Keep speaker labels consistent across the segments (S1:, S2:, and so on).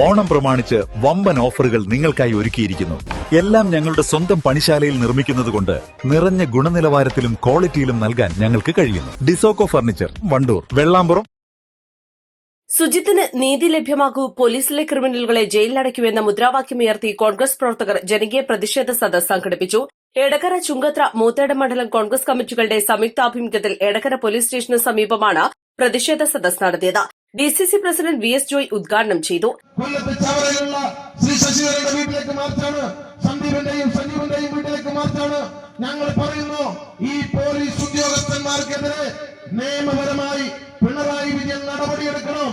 S1: ഓണം പ്രമാണിച്ച് വമ്പൻ ഓഫറുകൾ നിങ്ങൾക്കായി ഒരുക്കിയിരിക്കുന്നു. എല്ലാം ഞങ്ങളുടെ സ്വന്തം പണിശാലയിൽ നിർമ്മിക്കുന്നതുകൊണ്ട് നിറഞ്ഞ ഗുണനിലവാരത്തിലും ക്വാളിറ്റിയിലും നൽകാൻ ഞങ്ങൾക്ക് കഴിയുന്നു. ഡിസോക്കോ ഫർണിച്ചർ, വണ്ടൂർ, വെള്ളാമ്പുറം.
S2: സുജിത്തിന് നീതി ലഭ്യമാക്കൂ, പോലീസിലെ ക്രിമിനലുകളെ ജയിലിലടയ്ക്കുമെന്ന മുദ്രാവാക്യമുയർത്തി കോൺഗ്രസ് പ്രവർത്തകർ ജനകീയ പ്രതിഷേധ സദസ്സ് സംഘടിപ്പിച്ചു. എടക്കര, ചുങ്കത്ര, മൂത്തേടം മണ്ഡലം കോൺഗ്രസ് കമ്മിറ്റികളുടെ സംയുക്താഭിമുഖ്യത്തിൽ എടക്കര പോലീസ് സ്റ്റേഷന് സമീപമാണ് പ്രതിഷേധ സദസ്സ് നടത്തിയത്. DCC president V S Joy ഉദ്ഘാടനം ചെയ്തു.
S3: കൊല്ലത്ത് ചവറയിലുള്ള ശ്രീ ശശിധരന്റെ വീട്ടിലേക്ക് മാർച്ചാണ്, സന്ദീപിന്റെയും സഞ്ജീവിന്റെയും വീട്ടിലേക്ക് മാർച്ചാണ്. ഞങ്ങൾ പറയുന്നു, ഈ പോലീസ് ഉദ്യോഗസ്ഥന്മാർക്കെതിരെ നിയമപരമായി പിണറായി വിജയൻ നടപടിയെടുക്കണം.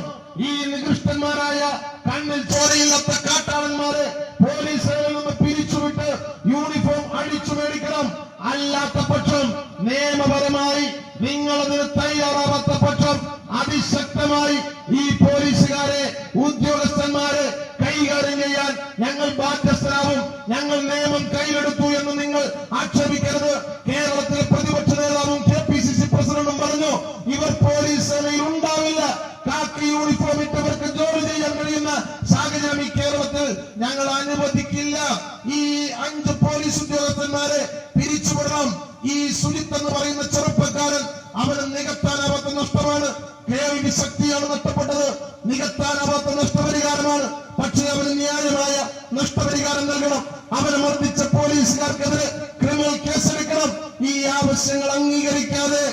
S3: ഈ നികൃഷ്ടന്മാരായ കണ്ണിൽ ചോരയില്ലാത്ത കാട്ടാളന്മാരെ പോലീസുകളിൽ നിന്ന് പിരിച്ചുവിട്ട് യൂണിഫോം അടിച്ചു മേടിക്കണം. അല്ലാത്ത പക്ഷം നിയമപരമായി നിങ്ങളതിന് തയ്യാറാവാത്ത പക്ഷം അതിശക്തമായി ഈ പോലീസുകാരെ ഉദ്യോഗസ്ഥന്മാരെ കൈകാര്യം ചെയ്യാൻ ഞങ്ങൾ ബാധ്യസ്ഥരാകും. ഞങ്ങൾ നിയമം കയ്യിലെടുത്തു എന്ന് നിങ്ങൾ ആക്ഷേപിക്കരുത്. കേരളത്തിലെ പ്രതിപക്ഷ നേതാവും KPCC പ്രസിഡന്റും പറഞ്ഞു, ഇവർ പോലീസ് സേനയിൽ ഉണ്ടാവില്ല. കാക്കി യൂണിഫോം ഇട്ടവർക്ക് ജോലി ചെയ്യാൻ കഴിയുന്ന സാഹചര്യം ഈ കേരളത്തിൽ ഞങ്ങൾ അനുവദിക്കില്ല. ഈ 5 പോലീസ് ഉദ്യോഗസ്ഥന്മാരെ പിരിച്ചുവിടണം. ഈ സുജിത്ത് എന്ന് പറയുന്ന ചെറുപ്പക്കാരൻ, അവന് നികത്താനാവാത്ത നഷ്ടമാണ്. കേൾവി ശക്തിയാണ് നഷ്ടപ്പെട്ടത്, നികത്താനാവാത്ത നഷ്ടപരിഹാരമാണ്. പക്ഷേ അവന് ന്യായമായ നഷ്ടപരിഹാരം നൽകണം. അവനെ മർദ്ദിച്ച പോലീസുകാർക്കെതിരെ ക്രിമിനൽ കേസെടുക്കണം. ഈ ആവശ്യങ്ങൾ അംഗീകരിക്കാതെ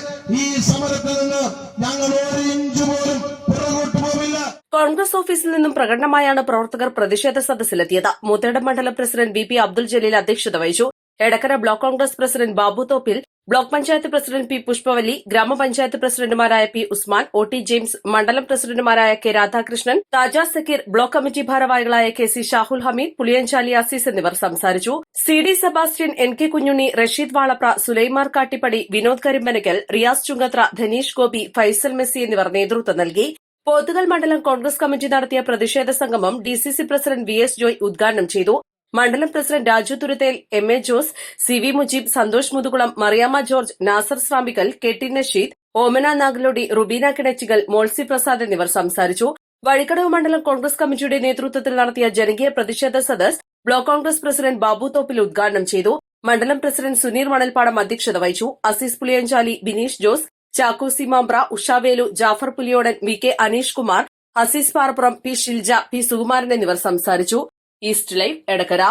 S3: ഈ സമരത്തിൽ നിന്ന് ഞങ്ങൾ ഒരു ഇഞ്ച് പോലും പുറകോട്ട് പോവില്ല.
S2: കോൺഗ്രസ് ഓഫീസിൽ നിന്നും പ്രകടനമായാണ് പ്രവർത്തകർ പ്രതിഷേധ സദസ്സിലെത്തിയത്. മൂത്തേടം മണ്ഡലം പ്രസിഡന്റ് VP അബ്ദുൽ ജലീൽ അധ്യക്ഷത വഹിച്ചു. Edakkara block Congress president Babu Thoppil, block panchayat president P Pushpavalli, ഗ്രാമപഞ്ചായത്ത് പ്രസിഡന്റുമാരായ P ഉസ്മാൻ, OT ജെയിംസ്, മണ്ഡലം പ്രസിഡന്റുമാരായ K Radhakrishnan, Thaja Sakeer, block committee ഭാരവാഹികളായ KC ഷാഹുൽ ഹമീദ്, പുളിയഞ്ചാലി അസീസ് എന്നിവർ സംസാരിച്ചു. CD Sebastian, NK Kunjunni, Rasheed Valapra, Sulaimar Kattippadi, Vinod Karimbanakkal, Riyas Chungathara, Dhaneesh Gopi, Faisal Messi എന്നിവർ നേതൃത്വം നൽകി. പോത്തുകൽ മണ്ഡലം കോൺഗ്രസ് കമ്മിറ്റി നടത്തിയ പ്രതിഷേധ സംഗമം DCC പ്രസിഡന്റ് VS ജോയ് ഉദ്ഘാടനം ചെയ്തു. മണ്ഡലം president Raju Thuruthel, MA Jose, CV Mujeeb, Santhosh Muthukulam, Mariyamma George, Nasar Srambikkal, KT Nasheed, Omana Nagalodi, Rubeena Kinachikal, Molsy Prasad എന്നിവർ സംസാരിച്ചു. വഴിക്കടവ് മണ്ഡലം കോൺഗ്രസ് കമ്മിറ്റിയുടെ നേതൃത്വത്തിൽ നടത്തിയ ജനകീയ പ്രതിഷേധ സദസ്സ് block Congress president Babu Thoppil ഉദ്ഘാടനം ചെയ്തു. മണ്ഡലം പ്രസിഡന്റ് സുനീർ മണൽപ്പാടം അധ്യക്ഷത വഹിച്ചു. അസീസ് പുളിയഞ്ചാലി, ബിനീഷ് ജോസ്, ചാക്കോ സിമാംബ്ര, ഉഷാവേലു, ജാഫർ പുലിയോടൻ, VK അനീഷ് കുമാർ, അസീസ് പാറപ്പുറം, P ഷിൽജ, P സുകുമാരൻ എന്നിവർ സംസാരിച്ചു. East Live, Edakkara.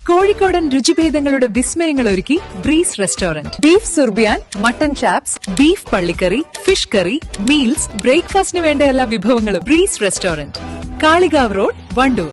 S4: കോഴിക്കോടൻ രുചിഭേദങ്ങളുടെ വിസ്മയങ്ങൾ ഒരുക്കി Breeze restaurant. Beef surbiyan, mutton chops, beef പള്ളിക്കറി, ഫിഷ് കറി, മീൽസ്, ബ്രേക്ക്ഫാസ്റ്റിന് വേണ്ട എല്ലാ വിഭവങ്ങളും. Breeze restaurant, Kalikavu road, Wandoor.